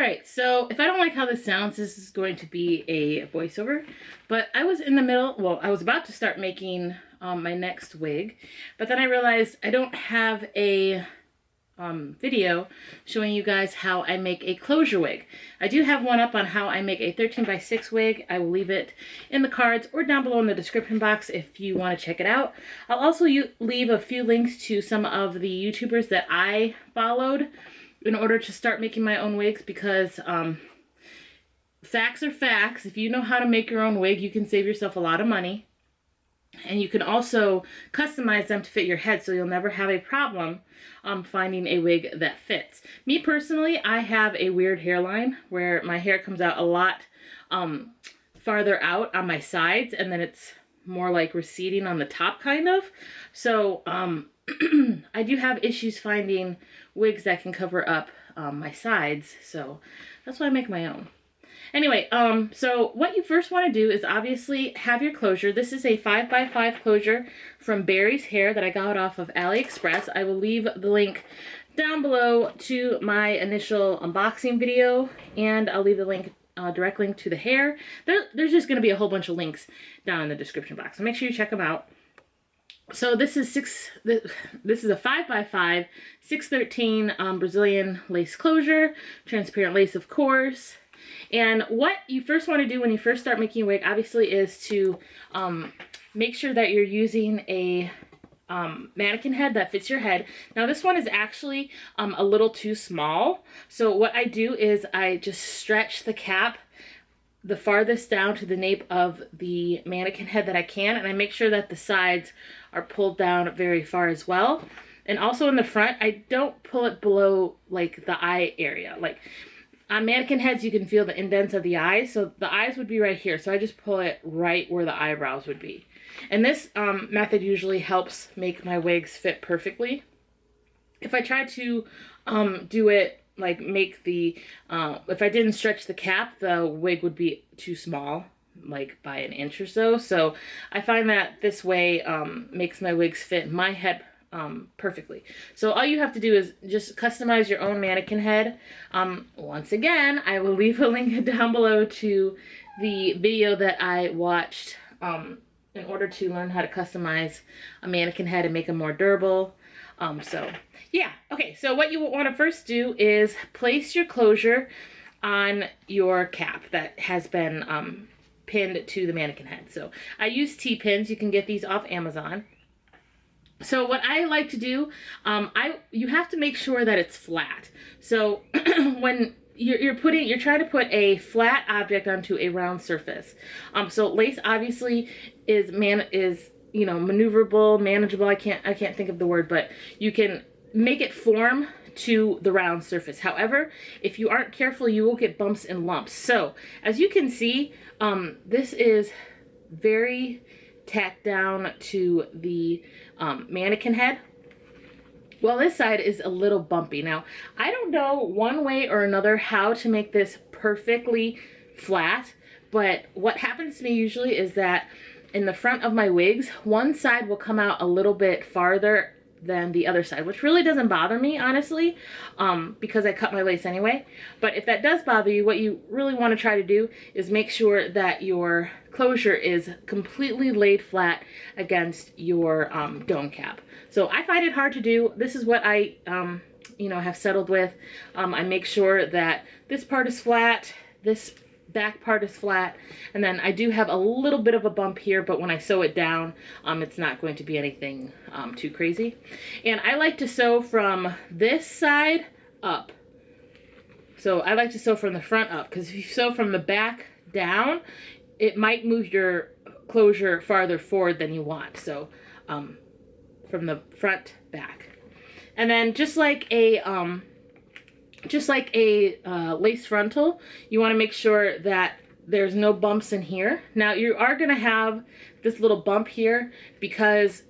Alright, so if I don't like how this sounds, this is going to be a voiceover. But I was in the middle, well, I was about to start making my next wig, but then I realized I don't have a video showing you guys how I make a closure wig. I do have one up on how I make a 13x6 wig. I will leave it in the cards or down below in the description box if you want to check it out. I'll also leave a few links to some of the YouTubers that I followed in order to start making my own wigs, because facts are facts. If you know how to make your own wig, you can save yourself a lot of money. And you can also customize them to fit your head, so you'll never have a problem finding a wig that fits. Me personally, I have a weird hairline where my hair comes out a lot farther out on my sides, and then it's more like receding on the top kind of. So I do have issues finding wigs that can cover up my sides, so that's why I make my own. Anyway, so what you first want to do is obviously have your closure. This is a 5x5 closure from Barry's Hair that I got off of AliExpress. I will leave the link down below to my initial unboxing video, and I'll leave the link, direct link to the hair. There's just going to be a whole bunch of links down in the description box, so make sure you check them out. So this is a 5x5, 613 Brazilian lace closure, transparent lace of course. And what you first want to do when you first start making a wig, obviously, is to make sure that you're using a mannequin head that fits your head. Now this one is actually a little too small. So what I do is I just stretch the cap the farthest down to the nape of the mannequin head that I can, and I make sure that the sides are pulled down very far as well. And also in the front, I don't pull it below like the eye area. Like on mannequin heads, you can feel the indents of the eyes, so the eyes would be right here. So I just pull it right where the eyebrows would be. And this method usually helps make my wigs fit perfectly. If I try to do it like make the, if I didn't stretch the cap, the wig would be too small, like by an inch or so. So I find that this way makes my wigs fit my head perfectly. So all you have to do is just customize your own mannequin head. Once again, I will leave a link down below to the video that I watched in order to learn how to customize a mannequin head and make them more durable. So yeah, okay, so what you want to first do is place your closure on your cap that has been pinned to the mannequin head. So I use T-pins. You can get these off Amazon. So what I like to do, you have to make sure that it's flat. So when you're trying to put a flat object onto a round surface. So lace obviously is maneuverable, manageable. I can't think of the word, but you can make it form to the round surface. However, if you aren't careful, you will get bumps and lumps. So as you can see, this is very tacked down to the mannequin head. Well, this side is a little bumpy. Now, I don't know one way or another how to make this perfectly flat, but what happens to me usually is that in the front of my wigs, one side will come out a little bit farther than the other side, which really doesn't bother me, honestly, because I cut my lace anyway. But if that does bother you, what you really want to try to do is make sure that your closure is completely laid flat against your dome cap. So I find it hard to do. This is what I have settled with. I make sure that this part is flat, this back part is flat, and then I do have a little bit of a bump here, but when I sew it down, it's not going to be anything too crazy. And I like to sew from this side up. So I like to sew from the front up, because if you sew from the back down, it might move your closure farther forward than you want. So from the front back. And then just like a lace frontal, you want to make sure that there's no bumps in here. Now you are going to have this little bump here because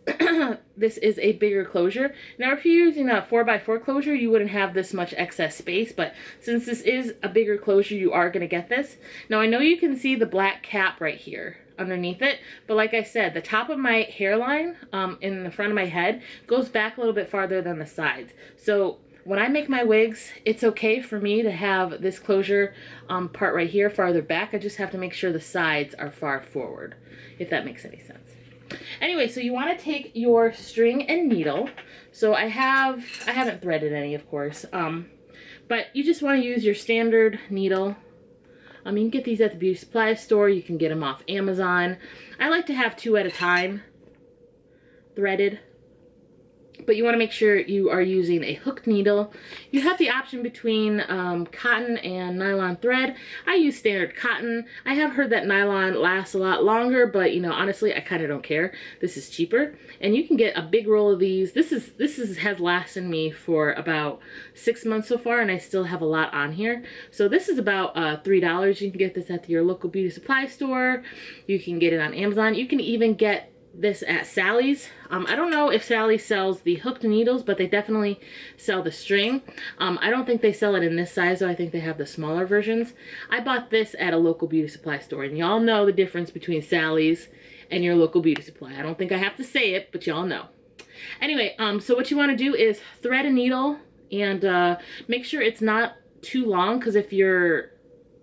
this is a bigger closure. Now if you're using a 4x4 closure, you wouldn't have this much excess space, but since this is a bigger closure, you are going to get this. Now I know you can see the black cap right here underneath it, but like I said, the top of my hairline in the front of my head goes back a little bit farther than the sides. So when I make my wigs, it's okay for me to have this closure part right here farther back. I just have to make sure the sides are far forward, if that makes any sense. Anyway, so you want to take your string and needle. So I haven't threaded any, of course, but you just want to use your standard needle. You can get these at the beauty supply store. You can get them off Amazon. I like to have 2 at a time threaded. But you want to make sure you are using a hooked needle. You have the option between cotton and nylon thread. I use standard cotton. I have heard that nylon lasts a lot longer, but you know, honestly, I kind of don't care. This is cheaper, and you can get a big roll of these. This has lasted me for about 6 months so far, and I still have a lot on here. So this is about $3. You can get this at your local beauty supply store. You can get it on Amazon. You can even get this at Sally's. I don't know if Sally sells the hooked needles, but they definitely sell the string. I don't think they sell it in this size, though. I think they have the smaller versions. I bought this at a local beauty supply store, and y'all know the difference between Sally's and your local beauty supply. I don't think I have to say it, but y'all know. Anyway, so what you want to do is thread a needle and make sure it's not too long, because if your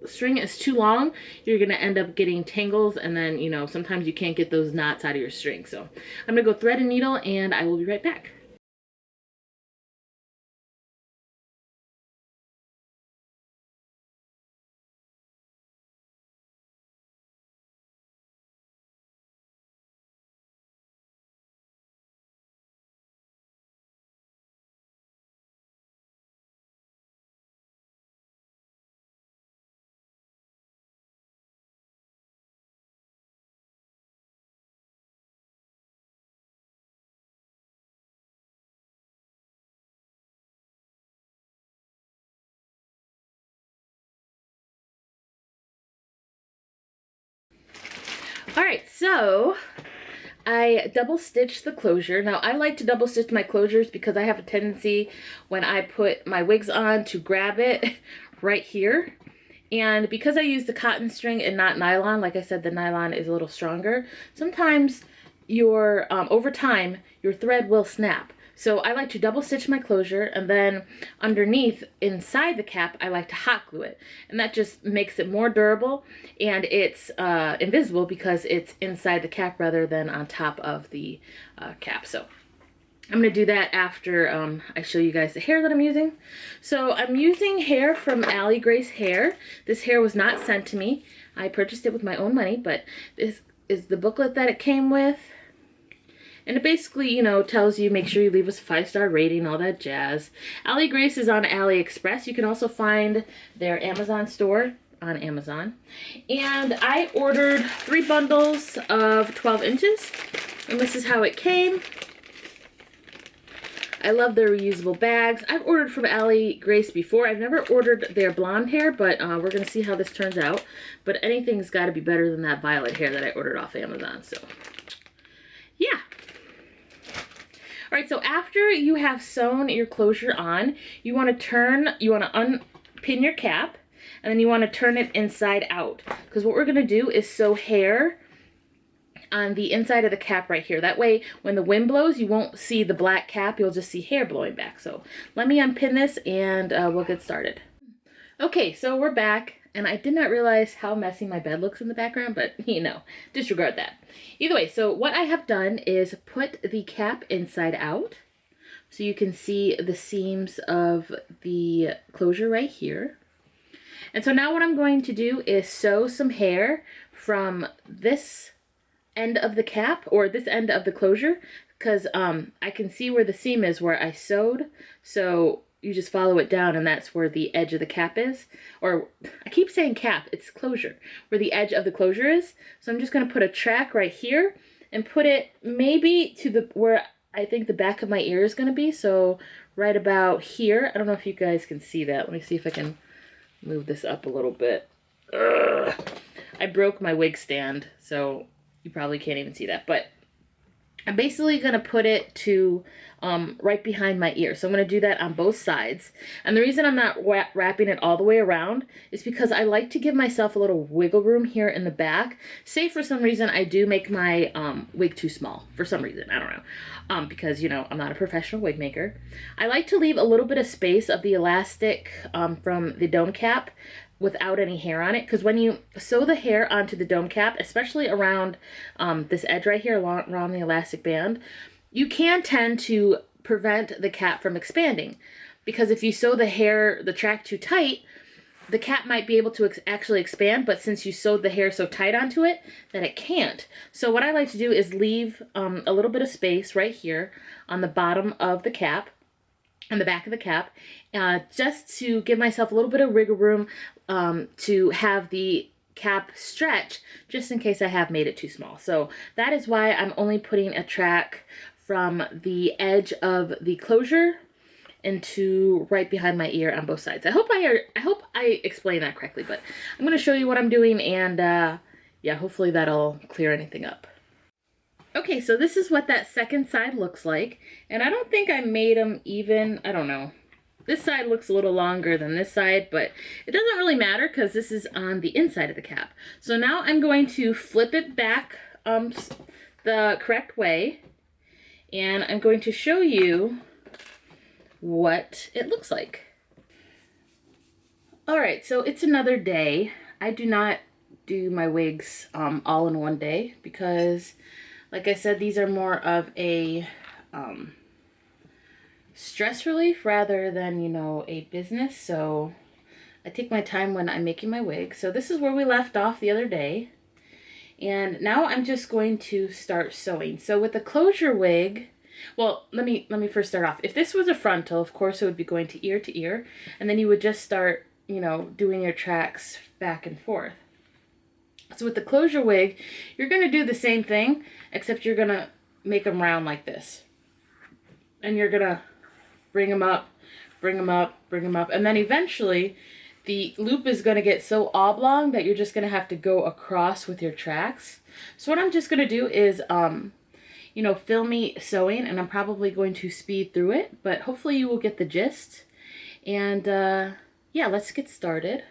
string is too long, you're gonna end up getting tangles, and then, you know, sometimes you can't get those knots out of your string. So I'm gonna go thread a needle, and I will be right back. All right, so I double stitched the closure. Now I like to double stitch my closures because I have a tendency when I put my wigs on to grab it right here. And because I use the cotton string and not nylon, like I said, the nylon is a little stronger. Sometimes your, over time, your thread will snap. So I like to double stitch my closure, and then underneath, inside the cap, I like to hot glue it. And that just makes it more durable, and it's invisible because it's inside the cap rather than on top of the cap. So I'm going to do that after I show you guys the hair that I'm using. So I'm using hair from Allie Grace Hair. This hair was not sent to me. I purchased it with my own money, but this is the booklet that it came with. And it basically, you know, tells you make sure you leave us a 5-star rating, all that jazz. Allie Grace is on AliExpress. You can also find their Amazon store on Amazon. And I ordered 3 bundles of 12 inches. And this is how it came. I love their reusable bags. I've ordered from Allie Grace before. I've never ordered their blonde hair, but we're going to see how this turns out. But anything's got to be better than that violet hair that I ordered off Amazon. So, yeah. All right, so after you have sewn your closure on, you want to unpin your cap, and then you want to turn it inside out. Because what we're going to do is sew hair on the inside of the cap right here. That way, when the wind blows, you won't see the black cap, you'll just see hair blowing back. So let me unpin this, and we'll get started. Okay, so we're back. And I did not realize how messy my bed looks in the background, but, you know, disregard that. Either way, so what I have done is put the cap inside out. So you can see the seams of the closure right here. And so now what I'm going to do is sew some hair from this end of the cap, or this end of the closure, because I can see where the seam is where I sewed. So you just follow it down, and that's where the edge of the cap is. Or, I keep saying cap, it's closure, where the edge of the closure is. So I'm just going to put a track right here, and put it maybe to where I think the back of my ear is going to be. So right about here. I don't know if you guys can see that. Let me see if I can move this up a little bit. Ugh. I broke my wig stand, so you probably can't even see that. But I'm basically going to put it to right behind my ear. So I'm going to do that on both sides. And the reason I'm not wrapping it all the way around is because I like to give myself a little wiggle room here in the back. Say for some reason I do make my wig too small. For some reason, I don't know. Because, you know, I'm not a professional wig maker. I like to leave a little bit of space of the elastic from the dome cap without any hair on it, because when you sew the hair onto the dome cap, especially around this edge right here around the elastic band, you can tend to prevent the cap from expanding, because if you sew the track too tight, the cap might be able to actually expand, but since you sewed the hair so tight onto it, that it can't. So what I like to do is leave a little bit of space right here on the bottom of the cap, on the back of the cap, just to give myself a little bit of wiggle room to have the cap stretch, just in case I have made it too small. So that is why I'm only putting a track from the edge of the closure into right behind my ear on both sides. I hope I explained that correctly, but I'm going to show you what I'm doing, and yeah, hopefully that'll clear anything up. Okay, so this is what that second side looks like, and I don't think I made them even. I don't know. This side looks a little longer than this side, but it doesn't really matter because this is on the inside of the cap. So now I'm going to flip it back the correct way, and I'm going to show you what it looks like. All right, so it's another day. I do not do my wigs all in one day because, like I said, these are more of a stress relief rather than, you know, a business. So I take my time when I'm making my wig. So this is where we left off the other day. And now I'm just going to start sewing. So with the closure wig, well, let me first start off. If this was a frontal, of course it would be going to ear, and then you would just start, you know, doing your tracks back and forth. So with the closure wig, you're going to do the same thing, except you're going to make them round like this. And you're going to bring them up, bring them up, bring them up. And then eventually the loop is going to get so oblong that you're just going to have to go across with your tracks. So what I'm just going to do is, you know, film me sewing, and I'm probably going to speed through it, but hopefully you will get the gist. And yeah, let's get started.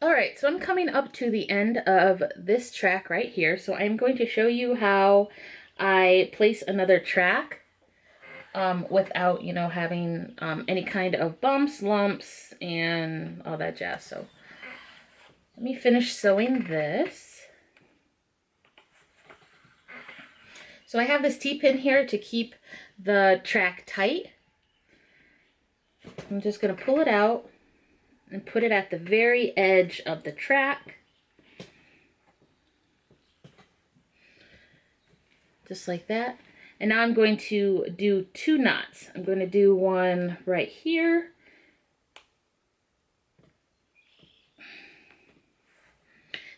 All right, so I'm coming up to the end of this track right here. So I'm going to show you how I place another track without, you know, having any kind of bumps, lumps, and all that jazz. So let me finish sewing this. So I have this T-pin here to keep the track tight. I'm just going to pull it out and put it at the very edge of the track. Just like that. And now I'm going to do 2 knots. I'm going to do one right here.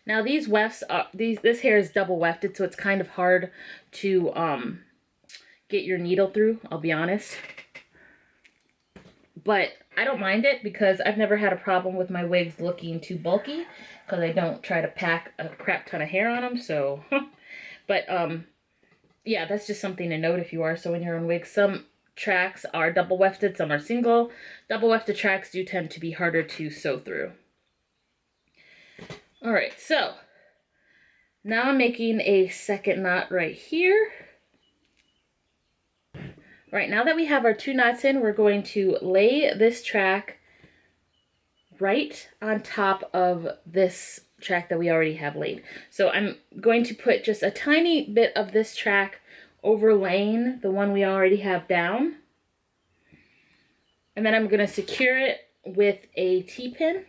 Now these wefts, this hair is double wefted, so it's kind of hard to get your needle through, I'll be honest. But I don't mind it because I've never had a problem with my wigs looking too bulky because I don't try to pack a crap ton of hair on them. So, But yeah, that's just something to note if you are sewing your own wigs. Some tracks are double wefted, some are single. Double wefted tracks do tend to be harder to sew through. All right, so now I'm making a second knot right here. Right, now that we have our 2 knots in, we're going to lay this track right on top of this track that we already have laid. So I'm going to put just a tiny bit of this track overlaying the one we already have down. And then I'm going to secure it with a T-pin.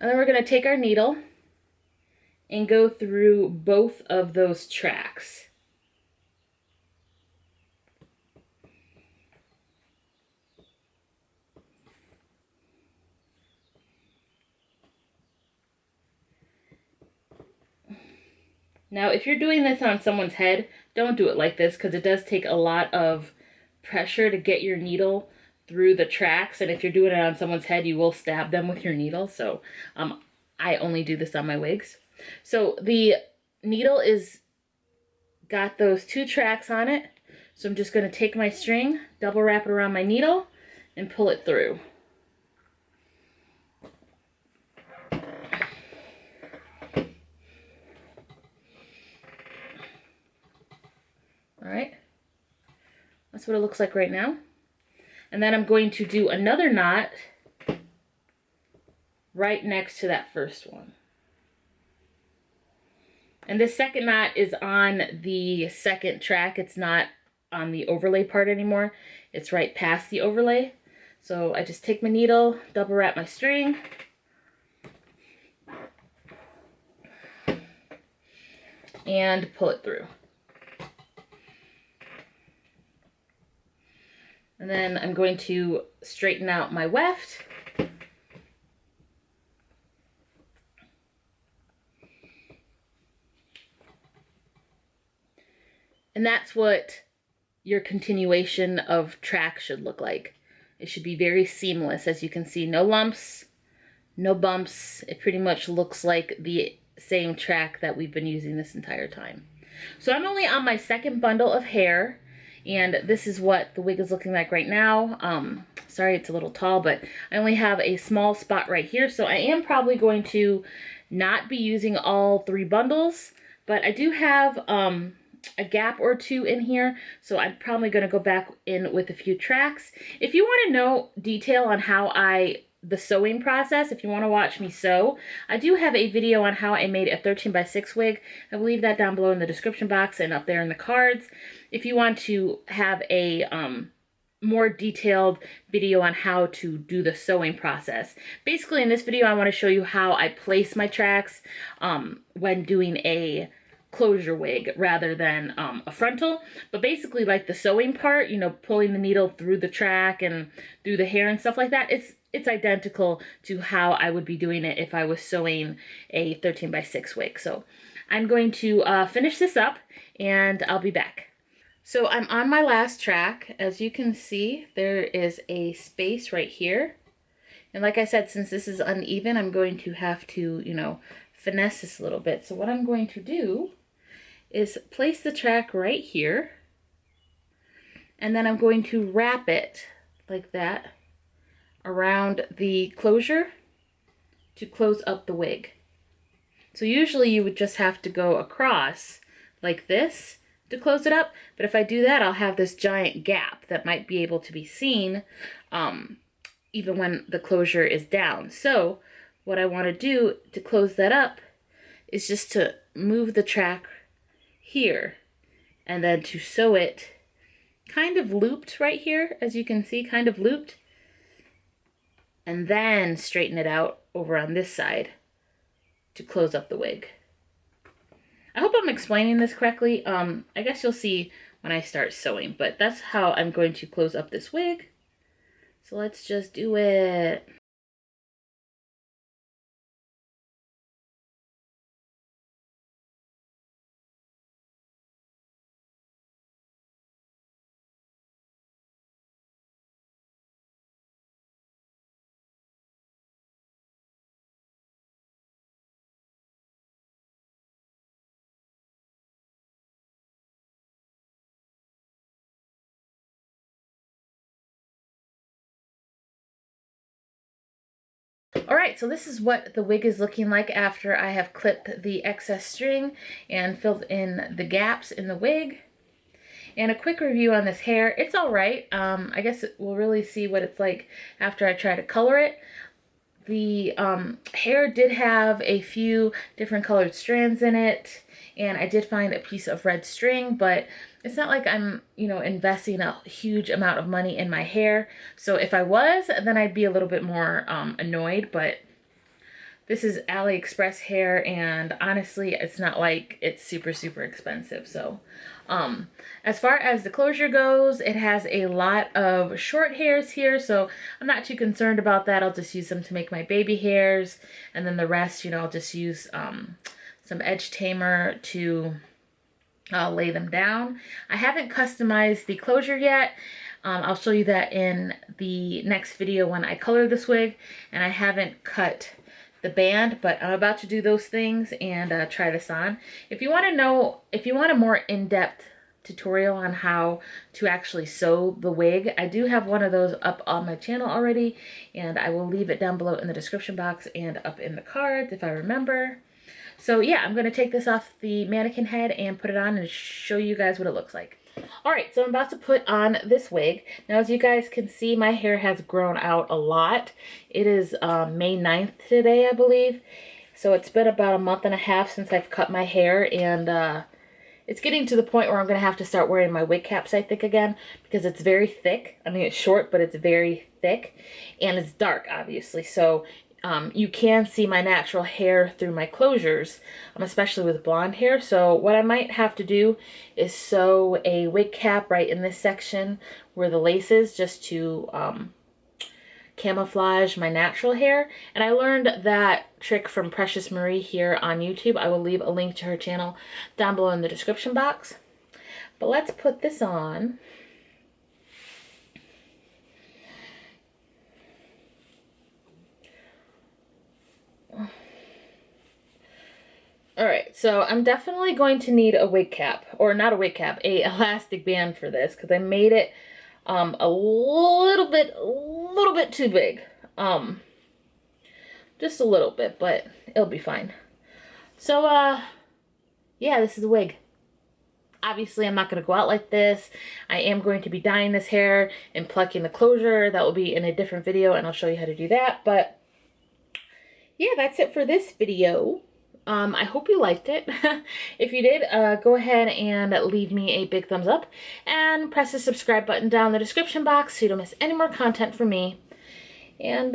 And then we're going to take our needle and go through both of those tracks. Now, if you're doing this on someone's head, don't do it like this, because it does take a lot of pressure to get your needle through the tracks, and if you're doing it on someone's head, you will stab them with your needle. So I only do this on my wigs. So the needle is got those 2 tracks on it. So I'm just going to take my string, double wrap it around my needle, and pull it through. All right, that's what it looks like right now. And then I'm going to do another knot right next to that first one. And this second knot is on the second track. It's not on the overlay part anymore. It's right past the overlay. So I just take my needle, double wrap my string, and pull it through. And then I'm going to straighten out my weft. And that's what your continuation of track should look like. It should be very seamless. As you can see, no lumps, no bumps. It pretty much looks like the same track that we've been using this entire time. So I'm only on my second bundle of hair, and this is what the wig is looking like right now. Sorry, it's a little tall, but I only have a small spot right here, so I am probably going to not be using all 3 bundles, but I do have a gap or 2 in here, so I'm probably going to go back in with a few tracks. If you want to know detail on how the sewing process, if you want to watch me sew, I do have a video on how I made a 13x6 wig. I will leave that down below in the description box and up there in the cards. If you want to have a more detailed video on how to do the sewing process. Basically, in this video, I want to show you how I place my tracks when doing a closure wig rather than a frontal. But basically, like the sewing part, you know, pulling the needle through the track and through the hair and stuff like that, it's identical to how I would be doing it if I was sewing a 13x6 wig. So I'm going to finish this up and I'll be back. So I'm on my last track. As you can see, there is a space right here. And like I said, since this is uneven, I'm going to have to, you know, finesse this a little bit. So what I'm going to do is place the track right here. And then I'm going to wrap it like that around the closure to close up the wig. So usually you would just have to go across like this to close it up, but if I do that, I'll have this giant gap that might be able to be seen even when the closure is down. So what I want to do to close that up is just to move the track here and then to sew it kind of looped right here, as you can see, kind of looped, and then straighten it out over on this side to close up the wig. I hope I'm explaining this correctly. I guess you'll see when I start sewing, but that's how I'm going to close up this wig. So let's just do it. Alright, so this is what the wig is looking like after I have clipped the excess string and filled in the gaps in the wig. And a quick review on this hair. It's alright. I guess we'll really see what it's like after I try to color it. The hair did have a few different colored strands in it, and I did find a piece of red string, but it's not like I'm, you know, investing a huge amount of money in my hair. So if I was, then I'd be a little bit more annoyed, but this is AliExpress hair, and honestly, it's not like it's super, super expensive. So as far as the closure goes, it has a lot of short hairs here, so I'm not too concerned about that. I'll just use them to make my baby hairs, and then the rest, you know, I'll just use some edge tamer to lay them down. I haven't customized the closure yet. I'll show you that in the next video when I color this wig, and I haven't cut the band, but I'm about to do those things and try this on. If you want to know, if you want a more in-depth tutorial on how to actually sew the wig, I do have one of those up on my channel already, and I will leave it down below in the description box and up in the cards if I remember. So yeah, I'm going to take this off the mannequin head and put it on and show you guys what it looks like. Alright, so I'm about to put on this wig. Now, as you guys can see, my hair has grown out a lot. It is May 9th today, I believe. So it's been about a month and a half since I've cut my hair, and it's getting to the point where I'm going to have to start wearing my wig caps, I think, again, because it's very thick. I mean, it's short, but it's very thick, and it's dark, obviously. So you can see my natural hair through my closures, especially with blonde hair. So what I might have to do is sew a wig cap right in this section where the lace is, just to camouflage my natural hair. And I learned that trick from Precious Marie here on YouTube. I will leave a link to her channel down below in the description box. But let's put this on. Alright, so I'm definitely going to need a wig cap, or not a wig cap, a elastic band for this, because I made it a little bit too big. Just a little bit, but it'll be fine. So, yeah, this is a wig. Obviously, I'm not going to go out like this. I am going to be dyeing this hair and plucking the closure. That will be in a different video, and I'll show you how to do that. But, yeah, that's it for this video. I hope you liked it. If you did, go ahead and leave me a big thumbs up and press the subscribe button down in the description box so you don't miss any more content from me. And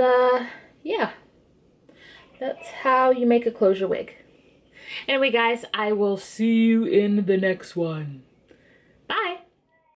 yeah, that's how you make a closure wig. Anyway, guys, I will see you in the next one.